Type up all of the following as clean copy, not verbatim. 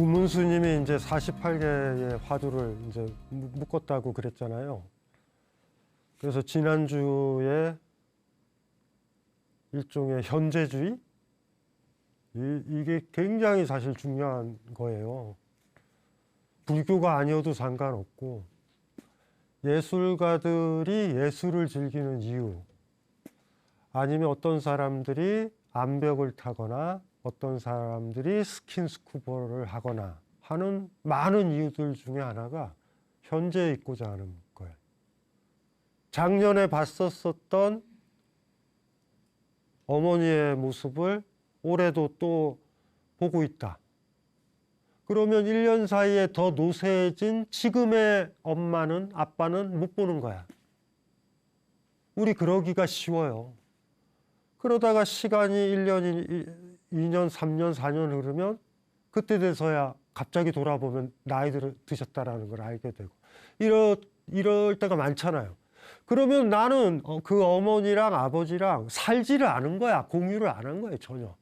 문스님이 이제 48개의 화두를 이제 묶었다고 그랬잖아요. 그래서 지난주에 일종의 현재주의? 이게 굉장히 사실 중요한 거예요. 불교가 아니어도 상관없고, 예술가들이 예술을 즐기는 이유, 아니면 어떤 사람들이 암벽을 타거나 어떤 사람들이 스킨스쿠버를 하거나 하는 많은 이유들 중에 하나가 현재에 있고자 하는 거예요. 작년에 봤었던 어머니의 모습을 올해도 또 보고 있다. 그러면 1년 사이에 더 노쇠해진 지금의 엄마는, 아빠는 못 보는 거야. 우리 그러기가 쉬워요. 그러다가 시간이 1년, 2년, 3년, 4년 흐르면 그때 돼서야 갑자기 돌아보면 나이 드셨다라는 걸 알게 되고 이럴 때가 많잖아요. 그러면 나는 그 어머니랑 아버지랑 살지를 않은 거야. 공유를 안 한 거예요, 전혀.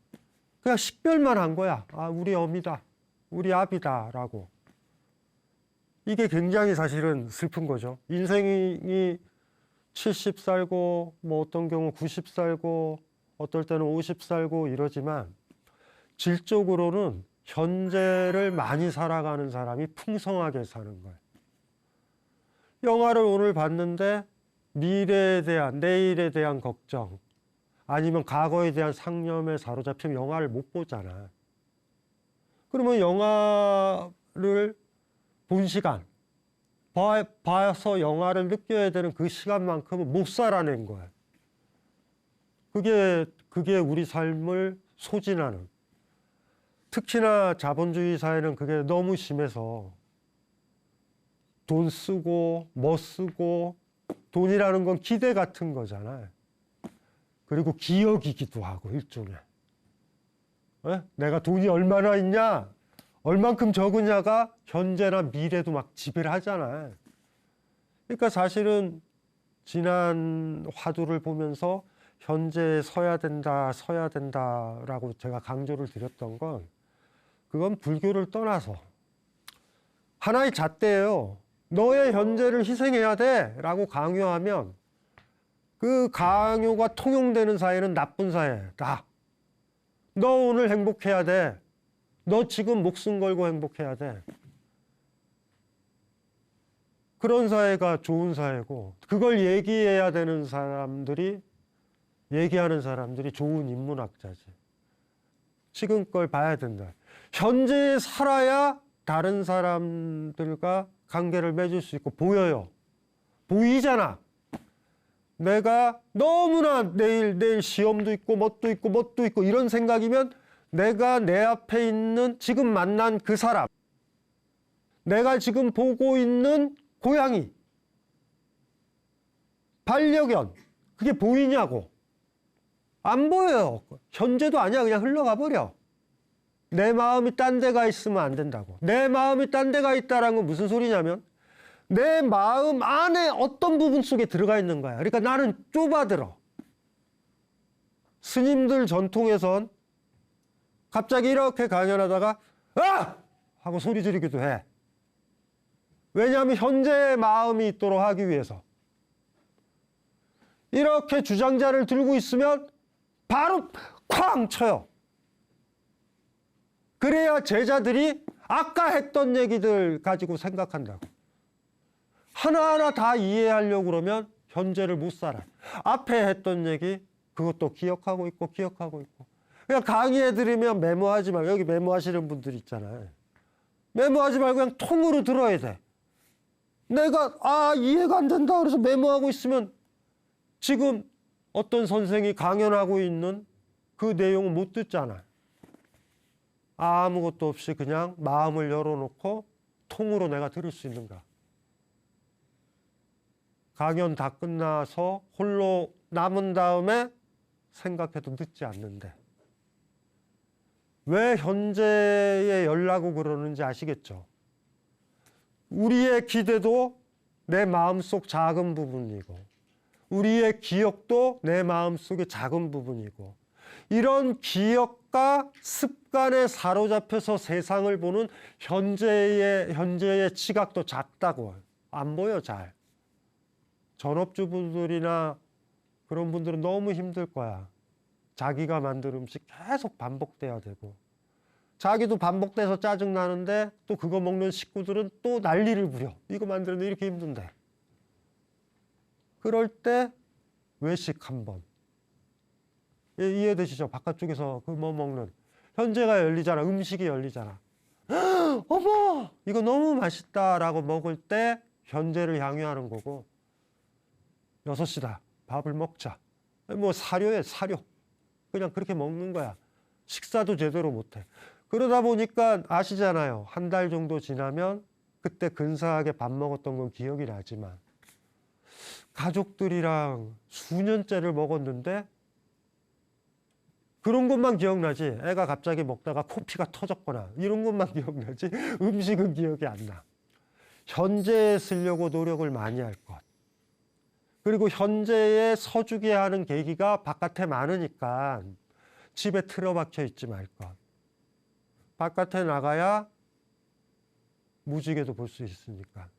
그냥 식별만 한 거야. 아, 우리 어미다. 우리 아비다. 라고. 이게 굉장히 사실은 슬픈 거죠. 인생이 70 살고, 뭐 어떤 경우 90 살고, 어떨 때는 50 살고 이러지만, 질적으로는 현재를 많이 살아가는 사람이 풍성하게 사는 거예요. 영화를 오늘 봤는데, 미래에 대한, 내일에 대한 걱정, 아니면 과거에 대한 상념에 사로잡히면 영화를 못 보잖아. 그러면 영화를 본 시간, 봐서 영화를 느껴야 되는 그 시간만큼은 못 살아낸 거야. 그게 우리 삶을 소진하는. 특히나 자본주의 사회는 그게 너무 심해서 돈 쓰고 뭐 쓰고 돈이라는 건 기대 같은 거잖아요. 그리고 기억이기도 하고 일종의. 내가 돈이 얼마나 있냐, 얼만큼 적으냐가 현재나 미래도 막 지배를 하잖아요. 그러니까 사실은 지난 화두를 보면서 현재에 서야 된다라고 제가 강조를 드렸던 건 그건 불교를 떠나서 하나의 잣대예요. 너의 현재를 희생해야 돼 라고 강요하면 그 강요가 통용되는 사회는 나쁜 사회다. 너 오늘 행복해야 돼. 너 지금 목숨 걸고 행복해야 돼. 그런 사회가 좋은 사회고, 그걸 얘기해야 되는 사람들이, 얘기하는 사람들이 좋은 인문학자지. 지금 걸 봐야 된다. 현재에 살아야 다른 사람들과 관계를 맺을 수 있고 보여요. 보이잖아. 내가 너무나 내일 시험도 있고 뭣도 있고 이런 생각이면 내가 내 앞에 있는 지금 만난 그 사람, 내가 지금 보고 있는 고양이, 반려견, 그게 보이냐고. 안 보여요. 현재도 아니야. 그냥 흘러가 버려. 내 마음이 딴 데가 있으면 안 된다고. 내 마음이 딴 데가 있다는 건 무슨 소리냐면 내 마음 안에 어떤 부분 속에 들어가 있는 거야. 그러니까 나는 좁아들어. 스님들 전통에선 갑자기 이렇게 강연하다가 아! 하고 소리 지르기도 해. 왜냐하면 현재의 마음이 있도록 하기 위해서. 이렇게 주장자를 들고 있으면 바로 쾅 쳐요. 그래야 제자들이 아까 했던 얘기들 가지고 생각한다고. 하나하나 다 이해하려고 그러면 현재를 못 살아. 앞에 했던 얘기 그것도 기억하고 있고. 그냥 강의해 드리면 메모하지 말고, 여기 메모하시는 분들 있잖아요. 메모하지 말고 그냥 통으로 들어야 돼. 내가 이해가 안 된다 그래서 메모하고 있으면 지금 어떤 선생이 강연하고 있는 그 내용을 못 듣잖아. 아무것도 없이 그냥 마음을 열어놓고 통으로 내가 들을 수 있는가. 강연 다 끝나서 홀로 남은 다음에 생각해도 늦지 않는데. 왜 현재에 열라고 그러는지 아시겠죠? 우리의 기대도 내 마음속 작은 부분이고, 우리의 기억도 내 마음속의 작은 부분이고, 이런 기억과 습관에 사로잡혀서 세상을 보는 현재의 지각도 작다고. 안 보여, 잘. 전업주부들이나 그런 분들은 너무 힘들 거야. 자기가 만든 음식 계속 반복돼야 되고. 자기도 반복돼서 짜증나는데 또 그거 먹는 식구들은 또 난리를 부려. 이거 만드는데 이렇게 힘든데. 그럴 때 외식 한번. 이해되시죠? 바깥쪽에서 그 뭐 먹는. 현재가 열리잖아. 음식이 열리잖아. 어머! 이거 너무 맛있다라고 먹을 때 현재를 향유하는 거고. 6시다. 밥을 먹자. 뭐 사료에 사료. 그냥 그렇게 먹는 거야. 식사도 제대로 못해. 그러다 보니까 아시잖아요. 한 달 정도 지나면 그때 근사하게 밥 먹었던 건 기억이 나지만 가족들이랑 수년째를 먹었는데 그런 것만 기억나지. 애가 갑자기 먹다가 코피가 터졌거나 이런 것만 기억나지. 음식은 기억이 안 나. 현재에 쓰려고 노력을 많이 할 것. 그리고 현재에 서주게 하는 계기가 바깥에 많으니까 집에 틀어박혀 있지 말 것. 바깥에 나가야 무지개도 볼 수 있으니까.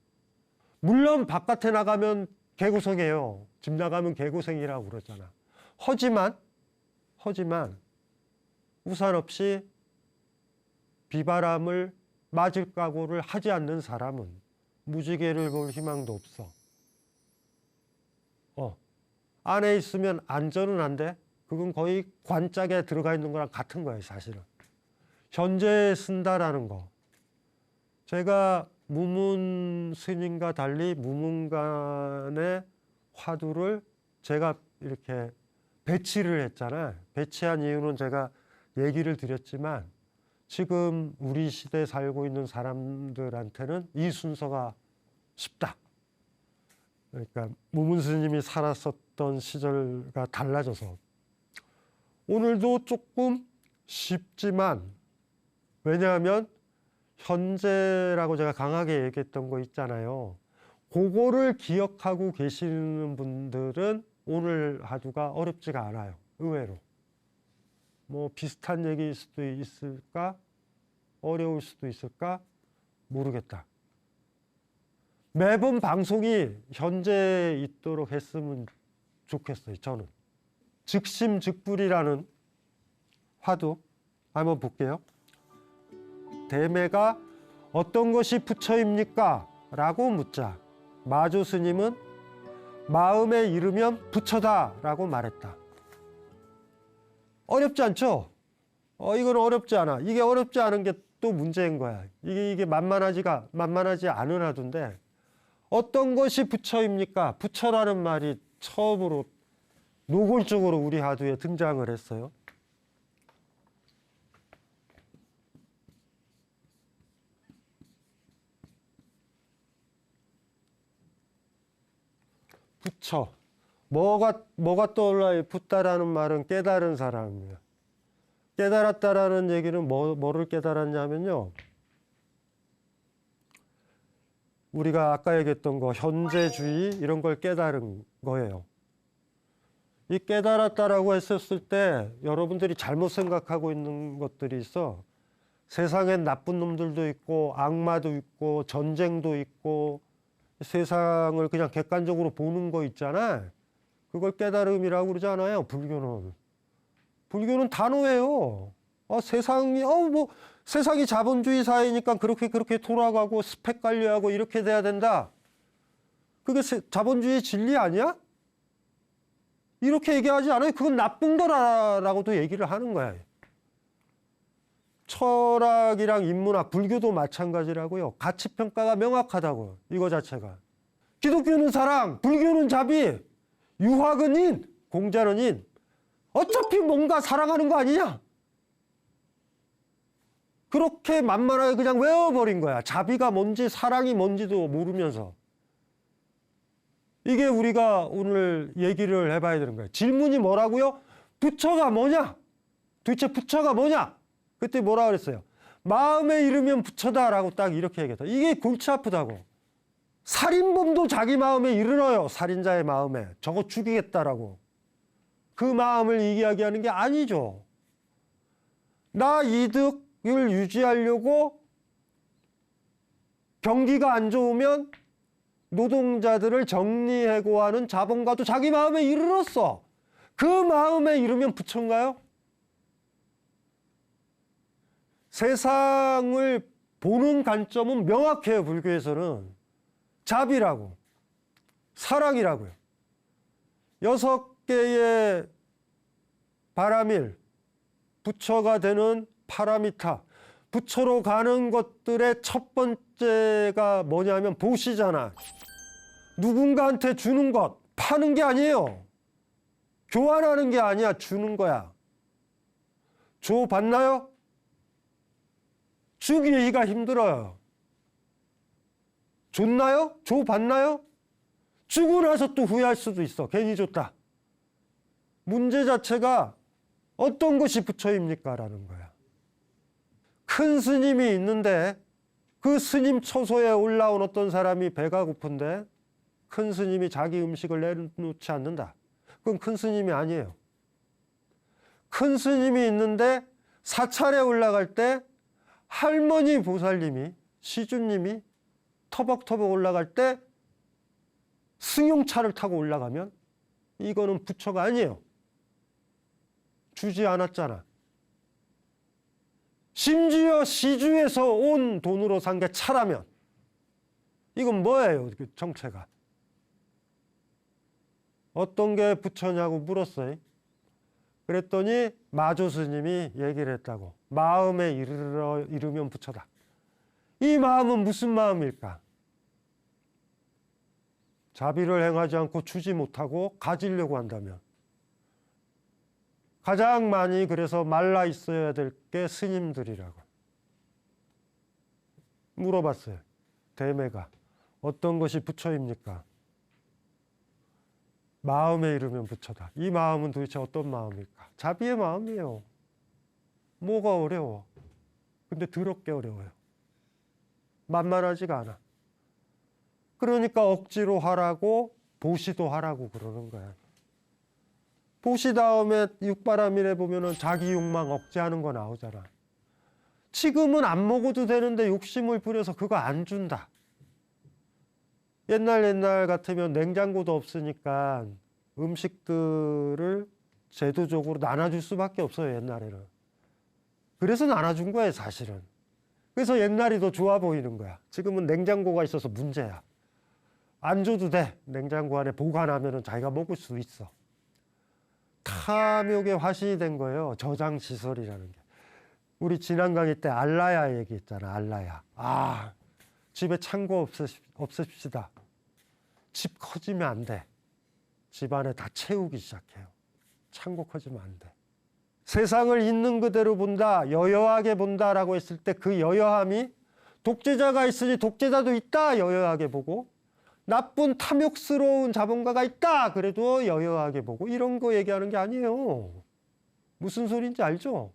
물론 바깥에 나가면 개고생해요. 집 나가면 개고생이라고 그러잖아. 하지만 우산 없이 비바람을 맞을 각오를 하지 않는 사람은 무지개를 볼 희망도 없어. 안에 있으면 안전은 안 돼. 그건 거의 관짝에 들어가 있는 거랑 같은 거예요, 사실은. 현재에 쓴다라는 거. 제가 무문 스님과 달리 무문간의 화두를 제가 이렇게 배치를 했잖아요. 배치한 이유는 제가 얘기를 드렸지만 지금 우리 시대에 살고 있는 사람들한테는 이 순서가 쉽다. 그러니까 무문 스님이 살았었던 시절과 달라져서 오늘도 조금 쉽지만 왜냐하면 현재라고 제가 강하게 얘기했던 거 있잖아요. 그거를 기억하고 계시는 분들은 오늘 화두가 어렵지가 않아요. 의외로. 뭐 비슷한 얘기일 수도 있을까? 어려울 수도 있을까? 모르겠다. 매번 방송이 현재에 있도록 했으면 좋겠어요. 저는. 즉심즉불이라는 화두 한번 볼게요. 대매가 어떤 것이 부처입니까? 라고 묻자 마조 스님은 마음에 이르면 부처다 라고 말했다. 어렵지 않죠? 이건 어렵지 않아. 이게 어렵지 않은 게 또 문제인 거야. 이게 만만하지 않은 화두인데 어떤 것이 부처입니까? 부처라는 말이 처음으로 노골적으로 우리 화두에 등장을 했어요. 부처. 뭐가 떠올라요? 붓다라는 말은 깨달은 사람이에요. 깨달았다라는 얘기는 뭐를 깨달았냐면요. 우리가 아까 얘기했던 거 현재주의 이런 걸 깨달은 거예요. 이 깨달았다라고 했었을 때 여러분들이 잘못 생각하고 있는 것들이 있어. 세상엔 나쁜 놈들도 있고 악마도 있고 전쟁도 있고 세상을 그냥 객관적으로 보는 거 있잖아. 그걸 깨달음이라고 그러지 않아요, 불교는. 불교는 단호해요. 세상이 자본주의 사회니까 그렇게 돌아가고 스펙 관리하고 이렇게 돼야 된다. 그게 자본주의 진리 아니야? 이렇게 얘기하지 않아요. 그건 나쁜 거라고도 얘기를 하는 거야. 철학이랑 인문학, 불교도 마찬가지라고요. 가치평가가 명확하다고, 이거 자체가. 기독교는 사랑, 불교는 자비, 유학은 인, 공자는 인. 어차피 뭔가 사랑하는 거 아니냐? 그렇게 만만하게 그냥 외워버린 거야. 자비가 뭔지 사랑이 뭔지도 모르면서. 이게 우리가 오늘 얘기를 해봐야 되는 거예요. 질문이 뭐라고요? 부처가 뭐냐? 도대체 부처가 뭐냐? 그때 뭐라 그랬어요? 마음에 이르면 부처다라고 딱 이렇게 얘기했다. 이게 골치 아프다고. 살인범도 자기 마음에 이르러요. 살인자의 마음에. 저거 죽이겠다라고. 그 마음을 이야기하는 게 아니죠. 나 이득을 유지하려고 경기가 안 좋으면 노동자들을 정리해고하는 자본가도 자기 마음에 이르렀어. 그 마음에 이르면 부처인가요? 세상을 보는 관점은 명확해요. 불교에서는 자비라고, 사랑이라고요. 6개의 바라밀, 부처가 되는 파라미타, 부처로 가는 것들의 첫 번째가 뭐냐면 보시잖아. 누군가한테 주는 것, 파는 게 아니에요. 교환하는 게 아니야. 주는 거야. 줘 봤나요? 주기가 힘들어요. 줬나요? 줘 봤나요? 주고 나서 또 후회할 수도 있어. 괜히 줬다. 문제 자체가 어떤 것이 부처입니까? 라는 거야. 큰 스님이 있는데 그 스님 처소에 올라온 어떤 사람이 배가 고픈데 큰 스님이 자기 음식을 내놓지 않는다. 그건 큰 스님이 아니에요. 큰 스님이 있는데 사찰에 올라갈 때 할머니 보살님이, 시주님이 터벅터벅 올라갈 때 승용차를 타고 올라가면 이거는 부처가 아니에요. 주지 않았잖아. 심지어 시주에서 온 돈으로 산 게 차라면 이건 뭐예요? 정체가. 어떤 게 부처냐고 물었어요. 그랬더니 마조 스님이 얘기를 했다고. 마음에 이르면 부처다. 이 마음은 무슨 마음일까? 자비를 행하지 않고 주지 못하고 가지려고 한다면 가장 많이 그래서 말라 있어야 될 게 스님들이라고. 물어봤어요. 대매가 어떤 것이 부처입니까? 마음에 이르면 부처다. 이 마음은 도대체 어떤 마음일까? 자비의 마음이에요. 뭐가 어려워? 근데 더럽게 어려워요. 만만하지가 않아. 그러니까 억지로 하라고 보시도 하라고 그러는 거야. 보시 다음에 육바라밀에 보면은 자기 욕망 억제하는 거 나오잖아. 지금은 안 먹어도 되는데 욕심을 부려서 그거 안 준다. 옛날 같으면 냉장고도 없으니까 음식들을 제도적으로 나눠줄 수밖에 없어요. 옛날에는. 그래서 나눠준 거예요. 사실은. 그래서 옛날이 더 좋아 보이는 거야. 지금은 냉장고가 있어서 문제야. 안 줘도 돼. 냉장고 안에 보관하면 자기가 먹을 수 있어. 탐욕의 화신이 된 거예요. 저장시설이라는 게. 우리 지난 강의 때 알라야 얘기했잖아. 알라야. 집에 창고 없읍시다. 집 커지면 안 돼. 집 안에 다 채우기 시작해요. 창고 커지면 안 돼. 세상을 있는 그대로 본다, 여여하게 본다라고 했을 때 그 여여함이 독재자가 있으니 독재자도 있다, 여여하게 보고 나쁜 탐욕스러운 자본가가 있다, 그래도 여여하게 보고 이런 거 얘기하는 게 아니에요. 무슨 소리인지 알죠?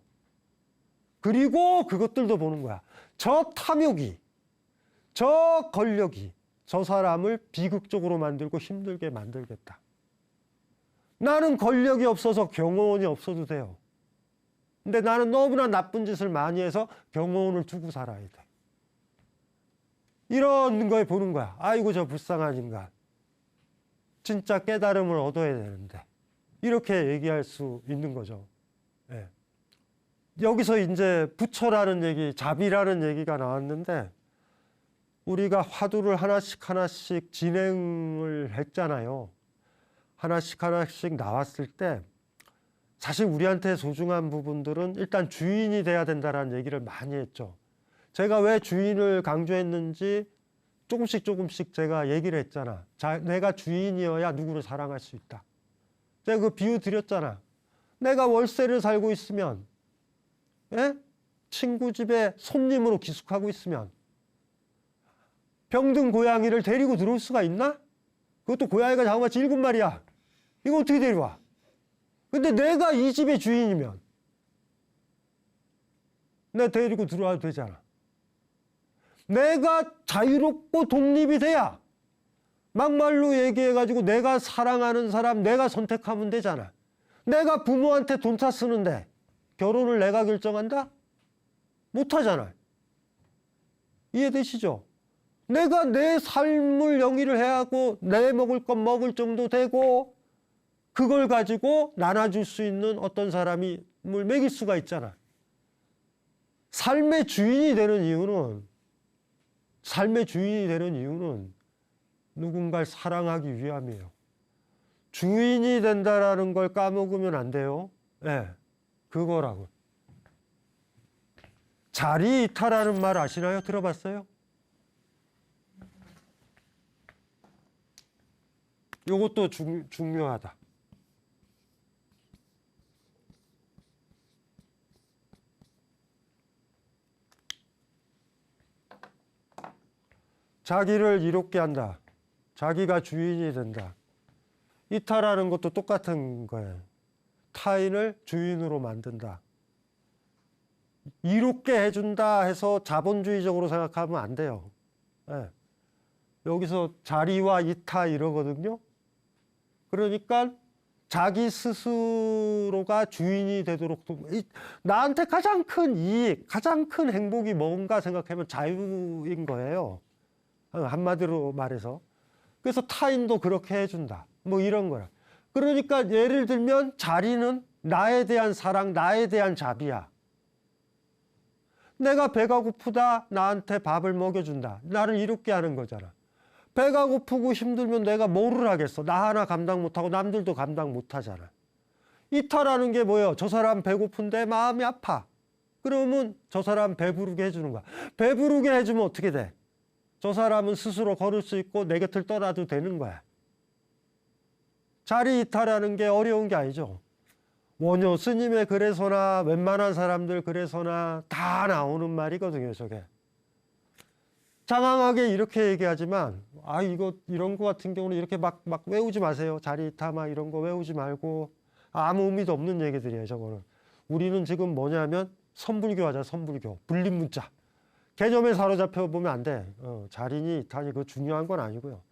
그리고 그것들도 보는 거야. 저 탐욕이, 저 권력이 저 사람을 비극적으로 만들고 힘들게 만들겠다. 나는 권력이 없어서 경호원이 없어도 돼요. 근데 나는 너무나 나쁜 짓을 많이 해서 경호원을 두고 살아야 돼. 이런 거에 보는 거야. 아이고 저 불쌍한 인간. 진짜 깨달음을 얻어야 되는데. 이렇게 얘기할 수 있는 거죠. 예. 여기서 이제 부처라는 얘기, 자비라는 얘기가 나왔는데 우리가 화두를 하나씩 진행을 했잖아요. 하나씩 나왔을 때 사실 우리한테 소중한 부분들은 일단 주인이 돼야 된다는 얘기를 많이 했죠. 제가 왜 주인을 강조했는지 조금씩 제가 얘기를 했잖아. 내가 주인이어야 누구를 사랑할 수 있다. 제가 그 비유 드렸잖아. 내가 월세를 살고 있으면, 친구 집에 손님으로 기숙하고 있으면 병든 고양이를 데리고 들어올 수가 있나? 그것도 고양이가 자그마치 7마리야. 이거 어떻게 데려와? 근데 내가 이 집의 주인이면 내가 데리고 들어와도 되잖아. 내가 자유롭고 독립이 돼야 막말로 얘기해가지고 내가 사랑하는 사람 내가 선택하면 되잖아. 내가 부모한테 돈 다 쓰는데 결혼을 내가 결정한다? 못하잖아요. 이해되시죠? 내가 내 삶을 영위를 해야 하고 내 먹을 것 먹을 정도 되고 그걸 가지고 나눠줄 수 있는 어떤 사람이 뭘 먹일 수가 있잖아. 삶의 주인이 되는 이유는 누군가를 사랑하기 위함이에요. 주인이 된다라는 걸 까먹으면 안 돼요. 네, 그거라고. 자리 이탈하는 말 아시나요? 들어봤어요? 요것도 중요하다. 자기를 이롭게 한다. 자기가 주인이 된다. 이탈하는 것도 똑같은 거예요. 타인을 주인으로 만든다. 이롭게 해준다 해서 자본주의적으로 생각하면 안 돼요. 네. 여기서 자리와 이탈 이러거든요. 그러니까 자기 스스로가 주인이 되도록 나한테 가장 큰 이익, 가장 큰 행복이 뭔가 생각하면 자유인 거예요. 한마디로 말해서. 그래서 타인도 그렇게 해준다. 뭐 이런 거라. 그러니까 예를 들면 자리는 나에 대한 사랑, 나에 대한 자비야. 내가 배가 고프다, 나한테 밥을 먹여준다. 나를 이롭게 하는 거잖아. 배가 고프고 힘들면 내가 뭐를 하겠어? 나 하나 감당 못하고 남들도 감당 못하잖아. 이탈하는 게 뭐예요? 저 사람 배고픈데 마음이 아파. 그러면 저 사람 배부르게 해주는 거야. 배부르게 해주면 어떻게 돼? 저 사람은 스스로 걸을 수 있고 내 곁을 떠나도 되는 거야. 자리 이탈하는 게 어려운 게 아니죠. 원효 스님의 글에서나 웬만한 사람들 글에서나 다 나오는 말이거든요, 저게. 장황하게 이렇게 얘기하지만, 이런 거 같은 경우는 이렇게 막 외우지 마세요. 자리 이탈 막 이런 거 외우지 말고. 아무 의미도 없는 얘기들이에요, 저거는. 우리는 지금 뭐냐면 선불교 하자, 선불교. 불림문자. 개념에 사로잡혀 보면 안 돼. 자리니 이탈이 그거 중요한 건 아니고요.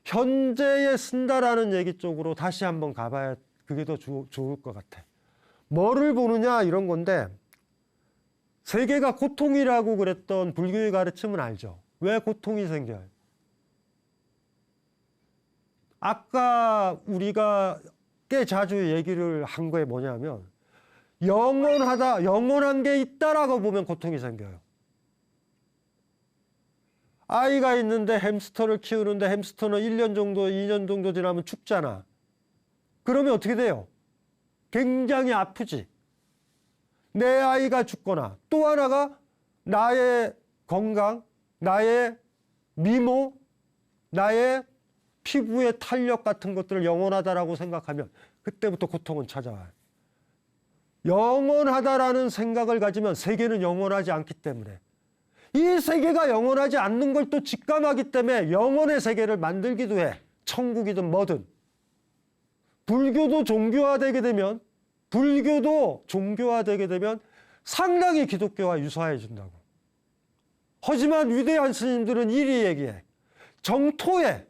현재에 쓴다라는 얘기 쪽으로 다시 한번 가봐야 그게 더 좋을 것 같아. 뭐를 보느냐 이런 건데 세계가 고통이라고 그랬던 불교의 가르침은 알죠. 왜 고통이 생겨요? 아까 우리가 꽤 자주 얘기를 한 거에 뭐냐면 영원한 게 있다라고 보면 고통이 생겨요. 아이가 있는데 햄스터를 키우는데 햄스터는 1년 정도, 2년 정도 지나면 죽잖아. 그러면 어떻게 돼요? 굉장히 아프지. 내 아이가 죽거나 또 하나가 나의 건강, 나의 미모, 나의 피부의 탄력 같은 것들을 영원하다라고 생각하면 그때부터 고통은 찾아와요. 영원하다라는 생각을 가지면 세계는 영원하지 않기 때문에 이 세계가 영원하지 않는 걸 또 직감하기 때문에 영원의 세계를 만들기도 해. 천국이든 뭐든. 불교도 종교화되게 되면 상당히 기독교와 유사해진다고. 하지만 위대한 스님들은 이리 얘기해. 정토에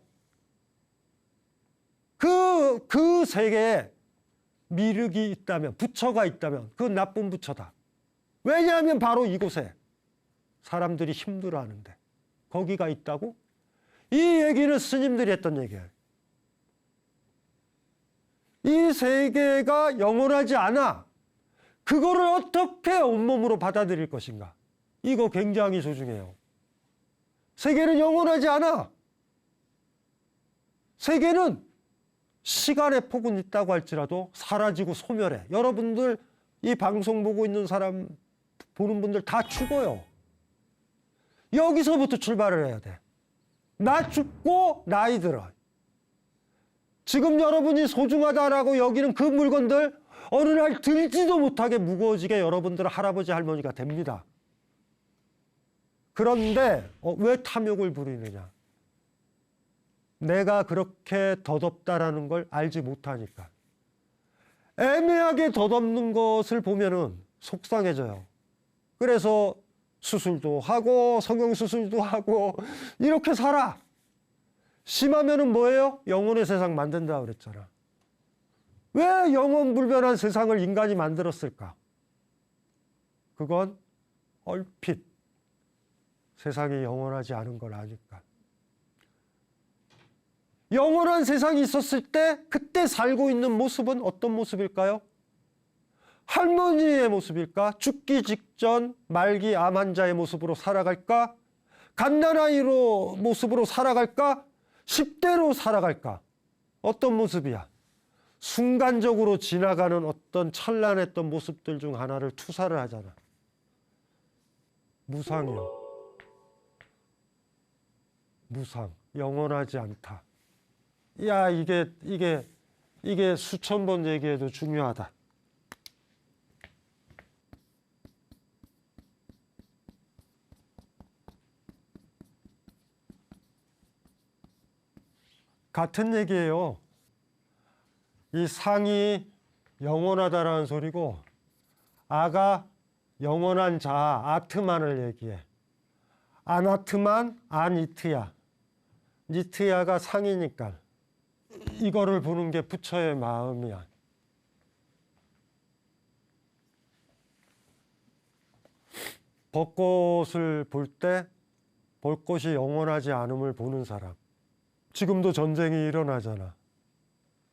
그 세계에 미륵이 있다면, 부처가 있다면 그건 나쁜 부처다. 왜냐하면 바로 이곳에 사람들이 힘들어하는데 거기가 있다고? 이 얘기는 스님들이 했던 얘기예요. 이 세계가 영원하지 않아. 그거를 어떻게 온몸으로 받아들일 것인가? 이거 굉장히 소중해요. 세계는 영원하지 않아. 세계는 시간의 폭은 있다고 할지라도 사라지고 소멸해. 여러분들 이 방송 보고 있는 사람, 보는 분들 다 죽어요. 여기서부터 출발을 해야 돼. 나 죽고 나이 들어. 지금 여러분이 소중하다라고 여기는 그 물건들 어느 날 들지도 못하게 무거워지게 여러분들은 할아버지 할머니가 됩니다. 그런데 왜 탐욕을 부리느냐? 내가 그렇게 덧없다라는 걸 알지 못하니까. 애매하게 덧없는 것을 보면은 속상해져요. 그래서 수술도 하고 성형수술도 하고 이렇게 살아. 심하면은 뭐예요? 영혼의 세상 만든다 그랬잖아. 왜 영원불변한 세상을 인간이 만들었을까? 그건 얼핏 세상이 영원하지 않은 걸 아니까. 영원한 세상이 있었을 때 그때 살고 있는 모습은 어떤 모습일까요? 할머니의 모습일까? 죽기 직전 말기 암 환자의 모습으로 살아갈까? 갓난아이로 모습으로 살아갈까? 10대로 살아갈까? 어떤 모습이야? 순간적으로 지나가는 어떤 찬란했던 모습들 중 하나를 투사를 하잖아. 무상이요. 무상. 영원하지 않다. 야, 이게 수천 번 얘기해도 중요하다. 같은 얘기예요. 이 상이 영원하다라는 소리고 아가 영원한 자, 아트만을 얘기해. 아나트만, 아니트야. 니트야가 상이니까 이거를 보는 게 부처의 마음이야. 벚꽃을 볼 때 벚꽃이 영원하지 않음을 보는 사람. 지금도 전쟁이 일어나잖아.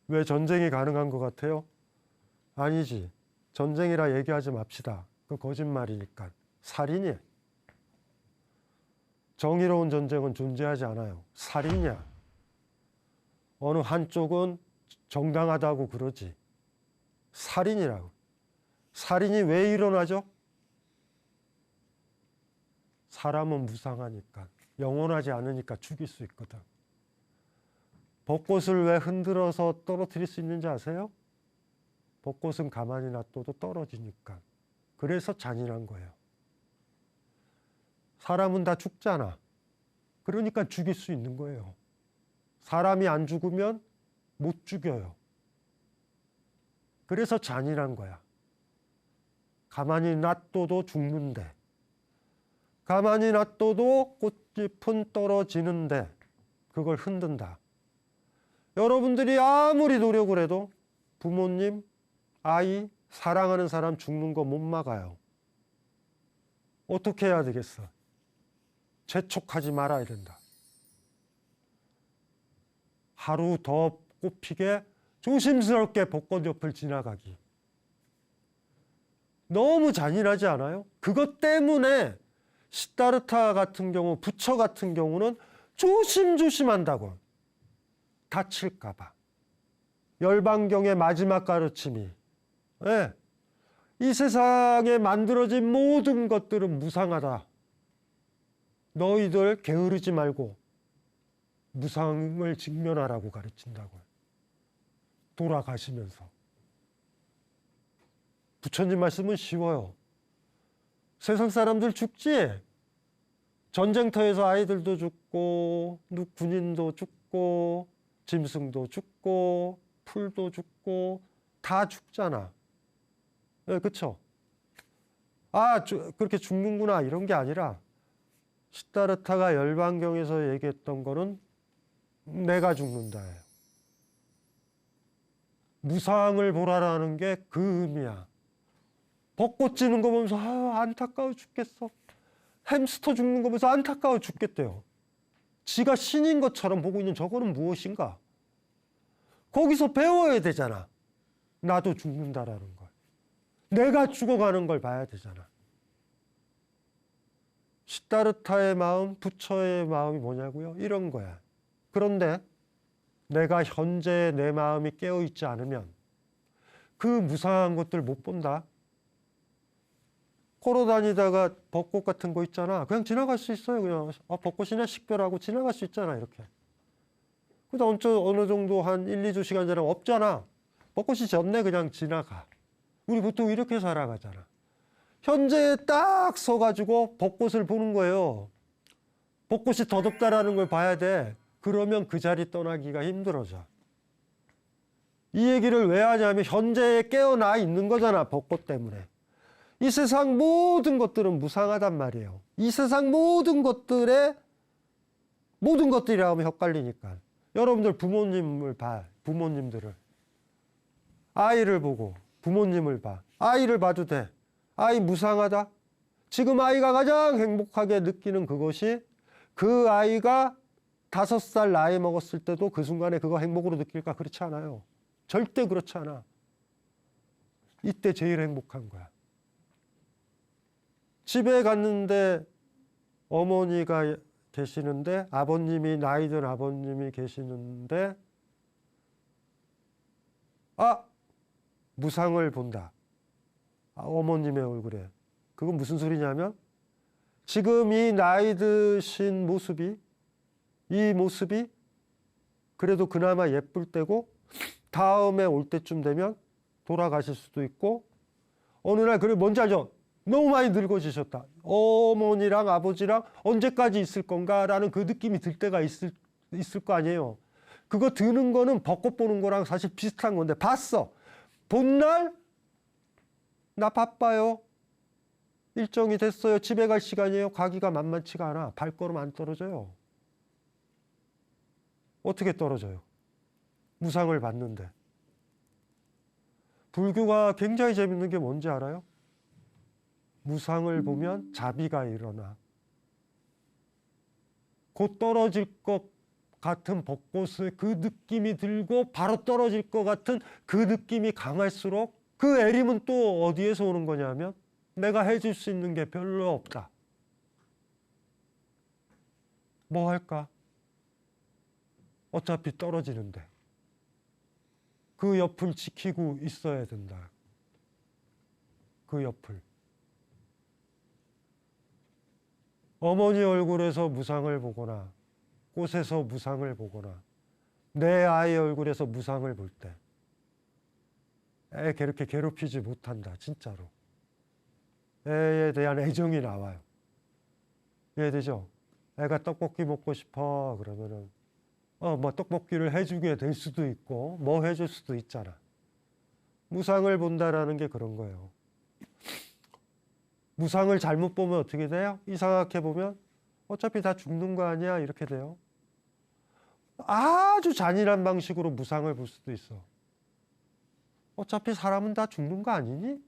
왜 전쟁이 가능한 것 같아요? 아니지. 전쟁이라 얘기하지 맙시다. 그 거짓말이니까. 살인이야. 정의로운 전쟁은 존재하지 않아요. 살인이야. 어느 한쪽은 정당하다고 그러지. 살인이라고. 살인이 왜 일어나죠? 사람은 무상하니까. 영원하지 않으니까 죽일 수 있거든. 벚꽃을 왜 흔들어서 떨어뜨릴 수 있는지 아세요? 벚꽃은 가만히 놔둬도 떨어지니까. 그래서 잔인한 거예요. 사람은 다 죽잖아. 그러니까 죽일 수 있는 거예요. 사람이 안 죽으면 못 죽여요. 그래서 잔인한 거야. 가만히 놔둬도 죽는데, 가만히 놔둬도 꽃잎은 떨어지는데 그걸 흔든다. 여러분들이 아무리 노력을 해도 부모님, 아이, 사랑하는 사람 죽는 거 못 막아요. 어떻게 해야 되겠어? 재촉하지 말아야 된다. 하루 더 꽃피게 조심스럽게 벚꽃 옆을 지나가기. 너무 잔인하지 않아요? 그것 때문에 시다르타 같은 경우, 부처 같은 경우는 조심조심한다고. 다칠까 봐. 열반경의 마지막 가르침이 이 세상에 만들어진 모든 것들은 무상하다. 너희들 게으르지 말고 무상을 직면하라고 가르친다고요. 돌아가시면서. 부처님 말씀은 쉬워요. 세상 사람들 죽지? 전쟁터에서 아이들도 죽고 군인도 죽고 짐승도 죽고 풀도 죽고 다 죽잖아. 네, 그쵸? 그렇게 죽는구나 이런 게 아니라 시다르타가 열반경에서 얘기했던 거는 내가 죽는다예요. 무상을 보라라는 게 그 의미야. 벚꽃 지는 거 보면서 안타까워 죽겠어. 햄스터 죽는 거 보면서 안타까워 죽겠대요. 지가 신인 것처럼 보고 있는 저거는 무엇인가? 거기서 배워야 되잖아. 나도 죽는다라는 걸. 내가 죽어가는 걸 봐야 되잖아. 시다르타의 마음, 부처의 마음이 뭐냐고요? 이런 거야. 그런데 내가 현재 내 마음이 깨어있지 않으면 그 무상한 것들 못 본다. 걸어 다니다가 벚꽃 같은 거 있잖아. 그냥 지나갈 수 있어요. 그냥 벚꽃이네 식별하고 지나갈 수 있잖아. 이렇게. 그다음 어느 정도 한 1, 2주 시간 지나면 없잖아. 벚꽃이 졌네. 그냥 지나가. 우리 보통 이렇게 살아가잖아. 현재에 딱 서가지고 벚꽃을 보는 거예요. 벚꽃이 더 덥다라는 걸 봐야 돼. 그러면 그 자리 떠나기가 힘들어져. 이 얘기를 왜 하냐면 현재에 깨어나 있는 거잖아. 벚꽃 때문에. 이 세상 모든 것들은 무상하단 말이에요. 이 세상 모든 것들에 모든 것들이라 하면 헷갈리니까. 여러분들 부모님을 봐. 부모님들을. 아이를 보고 부모님을 봐. 아이를 봐도 돼. 아이 무상하다. 지금 아이가 가장 행복하게 느끼는 그것이 그 아이가 5살 나이 먹었을 때도 그 순간에 그거 행복으로 느낄까? 그렇지 않아요. 절대 그렇지 않아. 이때 제일 행복한 거야. 집에 갔는데 어머니가 계시는데 나이 든 아버님이 계시는데 무상을 본다. 어머님의 얼굴에. 그건 무슨 소리냐면 지금 이 나이 드신 이 모습이 그래도 그나마 예쁠 때고 다음에 올 때쯤 되면 돌아가실 수도 있고 어느 날 그래 뭔지 알죠? 너무 많이 늙어지셨다. 어머니랑 아버지랑 언제까지 있을 건가라는 그 느낌이 들 때가 있을 거 아니에요. 그거 드는 거는 벚꽃 보는 거랑 사실 비슷한 건데 봤어. 본 날 나 바빠요. 일정이 됐어요. 집에 갈 시간이에요. 가기가 만만치가 않아. 발걸음 안 떨어져요. 어떻게 떨어져요? 무상을 받는데. 불교가 굉장히 재밌는 게 뭔지 알아요? 무상을 보면 자비가 일어나. 곧 떨어질 것 같은 벚꽃의 그 느낌이 들고 바로 떨어질 것 같은 그 느낌이 강할수록 그 애림은 또 어디에서 오는 거냐면 내가 해줄 수 있는 게 별로 없다. 뭐 할까? 어차피 떨어지는데. 그 옆을 지키고 있어야 된다. 그 옆을. 어머니 얼굴에서 무상을 보거나 꽃에서 무상을 보거나 내 아이 얼굴에서 무상을 볼 때 애 그렇게 괴롭히지 못한다. 진짜로. 애에 대한 애정이 나와요. 이해되죠? 애가 떡볶이 먹고 싶어 그러면은 뭐 떡볶이를 해주게 될 수도 있고 뭐 해줄 수도 있잖아. 무상을 본다라는 게 그런 거예요. 무상을 잘못 보면 어떻게 돼요? 이상하게 보면 어차피 다 죽는 거 아니야 이렇게 돼요. 아주 잔인한 방식으로 무상을 볼 수도 있어. 어차피 사람은 다 죽는 거 아니니?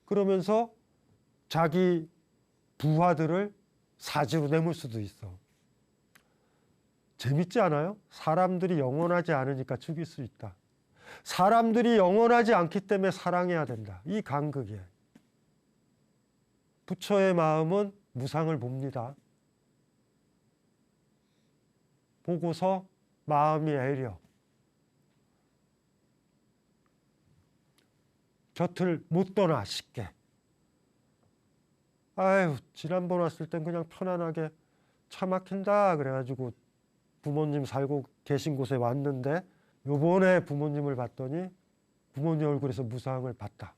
그러면서 자기 부하들을 사지로 내몰 수도 있어. 재밌지 않아요? 사람들이 영원하지 않으니까 죽일 수 있다. 사람들이 영원하지 않기 때문에 사랑해야 된다. 이 간극이에요. 부처의 마음은 무상을 봅니다. 보고서 마음이 애려. 곁을 못 떠나 쉽게. 아유, 지난번 왔을 땐 그냥 편안하게 차 막힌다 그래가지고 부모님 살고 계신 곳에 왔는데 요번에 부모님을 봤더니 부모님 얼굴에서 무상을 봤다.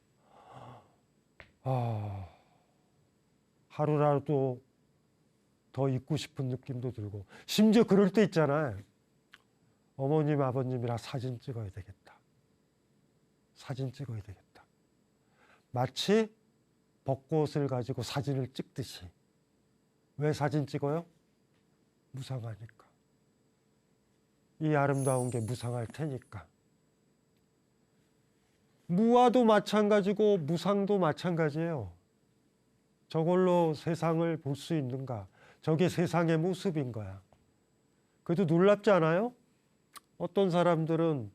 하루라도 더 있고 싶은 느낌도 들고 심지어 그럴 때 있잖아요. 어머님 아버님이랑 사진 찍어야 되겠다. 사진 찍어야 되겠다. 마치 벚꽃을 가지고 사진을 찍듯이. 왜 사진 찍어요? 무상하니까. 이 아름다운 게 무상할 테니까. 무아도 마찬가지고 무상도 마찬가지예요. 저걸로 세상을 볼 수 있는가? 저게 세상의 모습인 거야. 그래도 놀랍지 않아요? 어떤 사람들은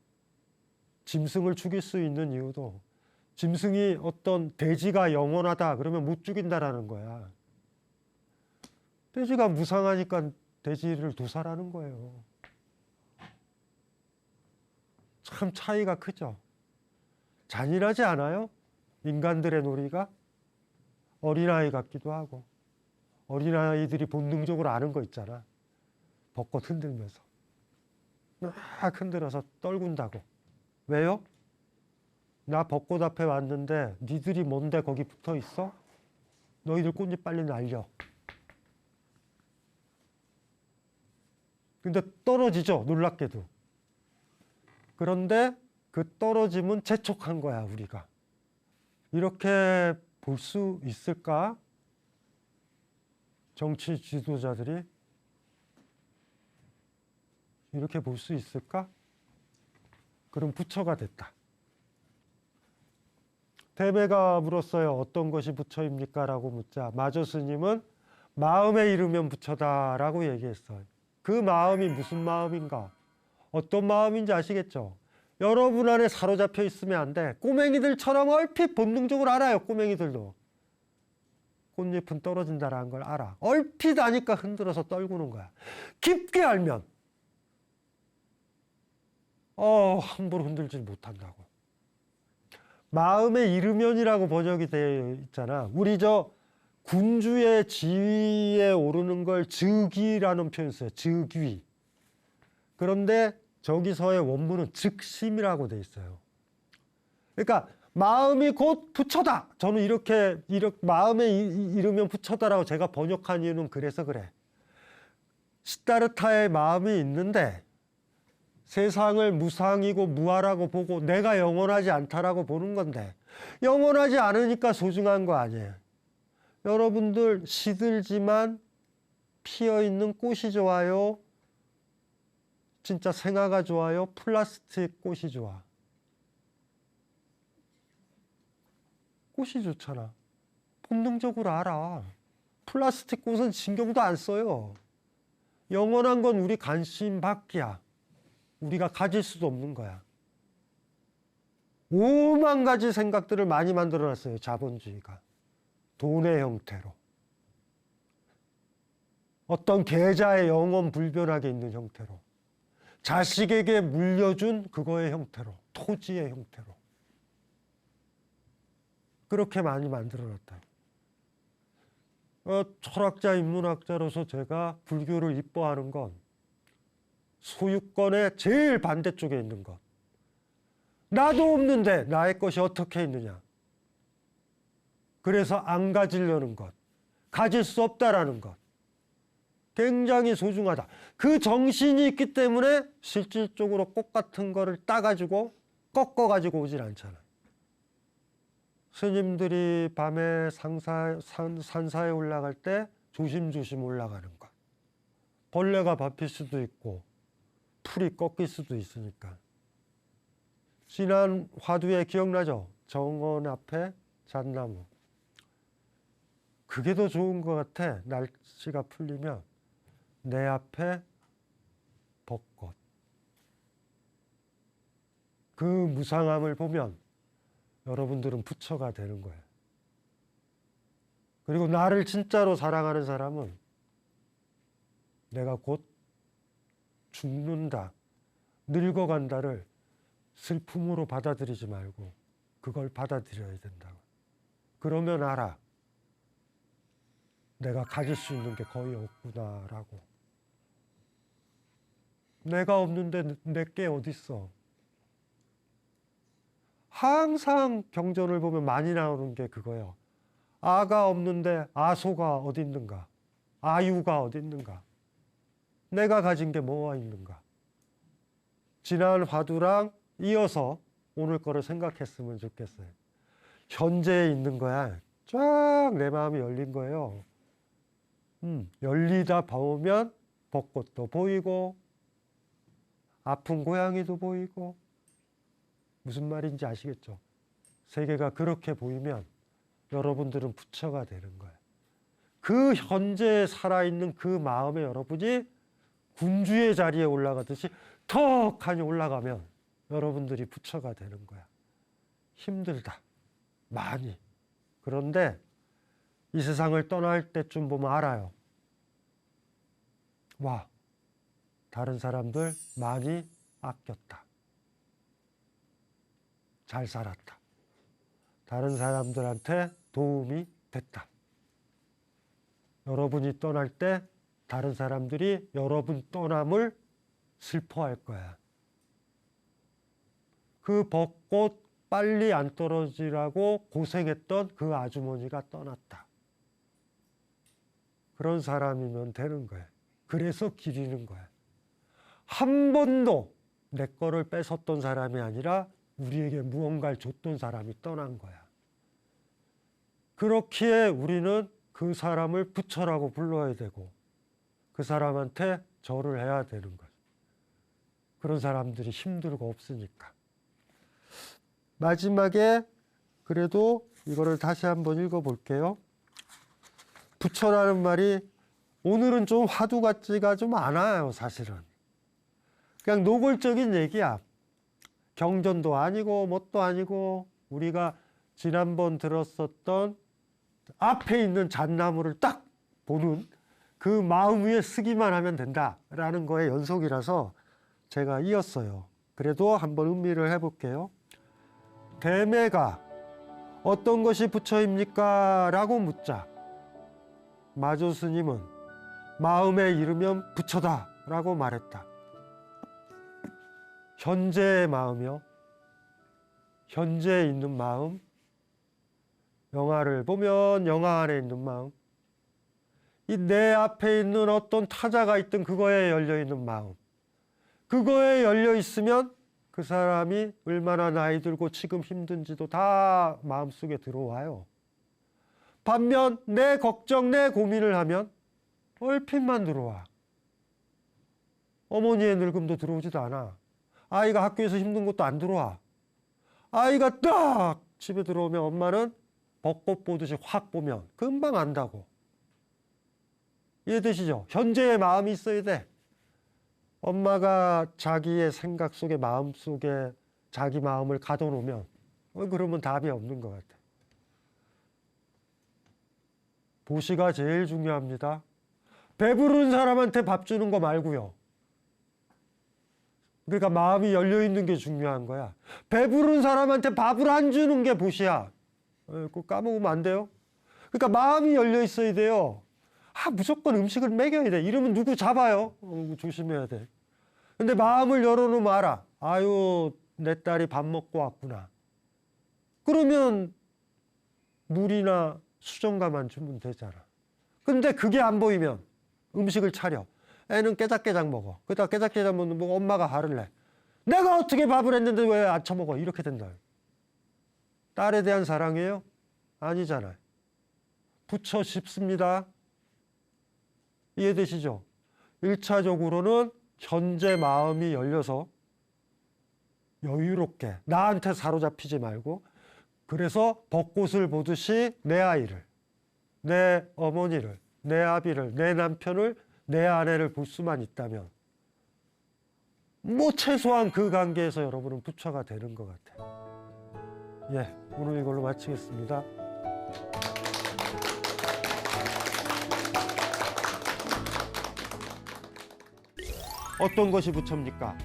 짐승을 죽일 수 있는 이유도 짐승이 어떤 돼지가 영원하다 그러면 못 죽인다라는 거야. 돼지가 무상하니까 돼지를 도살하는 거예요. 참 차이가 크죠. 잔인하지 않아요? 인간들의 놀이가 어린아이 같기도 하고 어린아이들이 본능적으로 아는 거 있잖아. 벚꽃 흔들면서 막 흔들어서 떨군다고. 왜요? 나 벚꽃 앞에 왔는데 니들이 뭔데 거기 붙어 있어? 너희들 꽃잎 빨리 날려. 근데 떨어지죠, 놀랍게도. 그런데 그 떨어짐은 재촉한 거야, 우리가. 이렇게 볼 수 있을까? 정치 지도자들이 이렇게 볼 수 있을까? 그럼 부처가 됐다. 대매가 물었어요. 어떤 것이 부처입니까? 라고 묻자 마조 스님은 마음에 이르면 부처다라고 얘기했어요. 그 마음이 무슨 마음인가? 어떤 마음인지 아시겠죠? 여러분 안에 사로잡혀 있으면 안 돼. 꼬맹이들처럼 얼핏 본능적으로 알아요. 꼬맹이들도. 꽃잎은 떨어진다라는 걸 알아. 얼핏 아니까 흔들어서 떨구는 거야. 깊게 알면 함부로 흔들지 못한다고. 마음의 이르면이라고 번역이 되어 있잖아. 우리 저 군주의 지위에 오르는 걸 즉위라는 표현 써요. 즉위. 그런데 저기서의 원문은 즉심이라고 돼 있어요. 그러니까 마음이 곧 부처다. 저는 이렇게 마음에 이르면 부처다라고 제가 번역한 이유는 그래서 그래. 시다르타의 마음이 있는데 세상을 무상이고 무아라고 보고 내가 영원하지 않다라고 보는 건데 영원하지 않으니까 소중한 거 아니에요. 여러분들 시들지만 피어있는 꽃이 좋아요? 진짜 생화가 좋아요? 플라스틱 꽃이 좋아? 꽃이 좋잖아. 본능적으로 알아. 플라스틱 꽃은 신경도 안 써요. 영원한 건 우리 관심 밖이야. 우리가 가질 수도 없는 거야. 5만 가지 생각들을 많이 만들어놨어요. 자본주의가. 돈의 형태로. 어떤 계좌에 영원 불변하게 있는 형태로. 자식에게 물려준 그거의 형태로. 토지의 형태로. 그렇게 많이 만들어놨다. 철학자, 인문학자로서 제가 불교를 이뻐하는 건 소유권의 제일 반대쪽에 있는 것. 나도 없는데 나의 것이 어떻게 있느냐. 그래서 안 가지려는 것. 가질 수 없다라는 것. 굉장히 소중하다. 그 정신이 있기 때문에 실질적으로 꽃 같은 거를 따가지고 꺾어가지고 오질 않잖아. 스님들이 밤에 산사에 올라갈 때 조심조심 올라가는 것. 벌레가 밟힐 수도 있고 풀이 꺾일 수도 있으니까. 지난 화두에 기억나죠? 정원 앞에 잣나무. 그게 더 좋은 것 같아. 날씨가 풀리면 내 앞에 벚꽃. 그 무상함을 보면 여러분들은 부처가 되는 거예요. 그리고 나를 진짜로 사랑하는 사람은 내가 곧 죽는다, 늙어간다를 슬픔으로 받아들이지 말고 그걸 받아들여야 된다고. 그러면 알아. 내가 가질 수 있는 게 거의 없구나라고. 내가 없는데 내게 어딨어. 항상 경전을 보면 많이 나오는 게 그거예요. 아가 없는데 아소가 어디 있는가? 아유가 어디 있는가? 내가 가진 게 뭐가 있는가? 지난 화두랑 이어서 오늘 거를 생각했으면 좋겠어요. 현재에 있는 거야. 쫙 내 마음이 열린 거예요. 열리다 보면 벚꽃도 보이고 아픈 고양이도 보이고 무슨 말인지 아시겠죠? 세계가 그렇게 보이면 여러분들은 부처가 되는 거예요. 그 현재에 살아있는 그 마음에 여러분이 군주의 자리에 올라가듯이 턱하니 올라가면 여러분들이 부처가 되는 거야. 힘들다. 많이. 그런데 이 세상을 떠날 때쯤 보면 알아요. 와, 다른 사람들 많이 아꼈다. 잘 살았다. 다른 사람들한테 도움이 됐다. 여러분이 떠날 때 다른 사람들이 여러분 떠남을 슬퍼할 거야. 그 벚꽃 빨리 안 떨어지라고 고생했던 그 아주머니가 떠났다. 그런 사람이면 되는 거야. 그래서 기리는 거야. 한 번도 내 거를 뺏었던 사람이 아니라 우리에게 무언가를 줬던 사람이 떠난 거야. 그렇기에 우리는 그 사람을 부처라고 불러야 되고 그 사람한테 절을 해야 되는 거야. 그런 사람들이 힘들고 없으니까. 마지막에 그래도 이거를 다시 한번 읽어볼게요. 부처라는 말이 오늘은 좀 화두 같지가 좀 않아요, 사실은. 그냥 노골적인 얘기야. 경전도 아니고 뭣도 아니고 우리가 지난번 들었었던 앞에 있는 잣나무를 딱 보는 그 마음 위에 쓰기만 하면 된다라는 거의 연속이라서 제가 이었어요. 그래도 한번 음미를 해볼게요. 대매가 어떤 것이 부처입니까? 라고 묻자 마조 스님은 마음에 이르면 부처다 라고 말했다. 현재의 마음이요. 현재에 있는 마음. 영화를 보면 영화 안에 있는 마음. 이 내 앞에 있는 어떤 타자가 있든 그거에 열려있는 마음. 그거에 열려있으면 그 사람이 얼마나 나이 들고 지금 힘든지도 다 마음속에 들어와요. 반면 내 걱정, 내 고민을 하면 얼핏만 들어와. 어머니의 늙음도 들어오지도 않아. 아이가 학교에서 힘든 것도 안 들어와. 아이가 딱 집에 들어오면 엄마는 벚꽃 보듯이 확 보면 금방 안다고. 이해되시죠? 현재의 마음이 있어야 돼. 엄마가 자기의 생각 속에 마음 속에 자기 마음을 가둬놓으면 그러면 답이 없는 것 같아. 보시가 제일 중요합니다. 배부른 사람한테 밥 주는 거 말고요. 그러니까 마음이 열려있는 게 중요한 거야. 배부른 사람한테 밥을 안 주는 게 보시야. 그거 까먹으면 안 돼요. 그러니까 마음이 열려있어야 돼요. 무조건 음식을 먹여야 돼. 이러면 누구 잡아요. 조심해야 돼. 근데 마음을 열어놓으면 알아. 아유, 내 딸이 밥 먹고 왔구나. 그러면 물이나 수정과만 주면 되잖아. 근데 그게 안 보이면 음식을 차려. 애는 깨작깨작 먹어. 그러다가 깨작깨작 먹는 거 엄마가 화를 내. 내가 어떻게 밥을 했는데 왜 안 처먹어? 이렇게 된다. 딸에 대한 사랑이에요? 아니잖아요. 부처 싶습니다. 이해되시죠? 1차적으로는 현재 마음이 열려서 여유롭게 나한테 사로잡히지 말고 그래서 벚꽃을 보듯이 내 아이를, 내 어머니를, 내 아비를, 내 남편을, 내 아내를 볼 수만 있다면 뭐 최소한 그 관계에서 여러분은 부처가 되는 것 같아요. 예, 오늘 이걸로 마치겠습니다. 어떤 것이 부처입니까?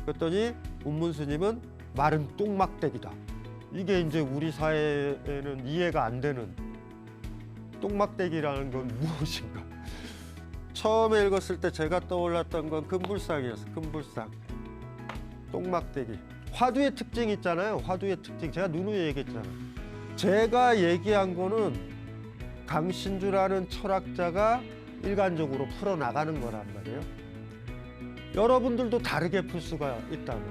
그랬더니 운문스님은 마른 똥막대기다. 이게 이제 우리 사회에는 이해가 안 되는 똥막대기라는 건 무엇인가? 처음에 읽었을 때 제가 떠올랐던 건 금불상이었어요. 금불상. 똥막대기. 화두의 특징이 있잖아요. 화두의 특징. 제가 누누이 얘기했잖아요. 제가 얘기한 거는 강신주라는 철학자가 일관적으로 풀어나가는 거란 말이에요. 여러분들도 다르게 풀 수가 있다는.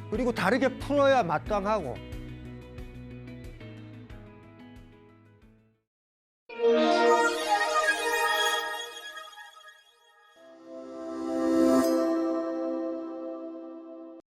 그리고 다르게 풀어야 마땅하고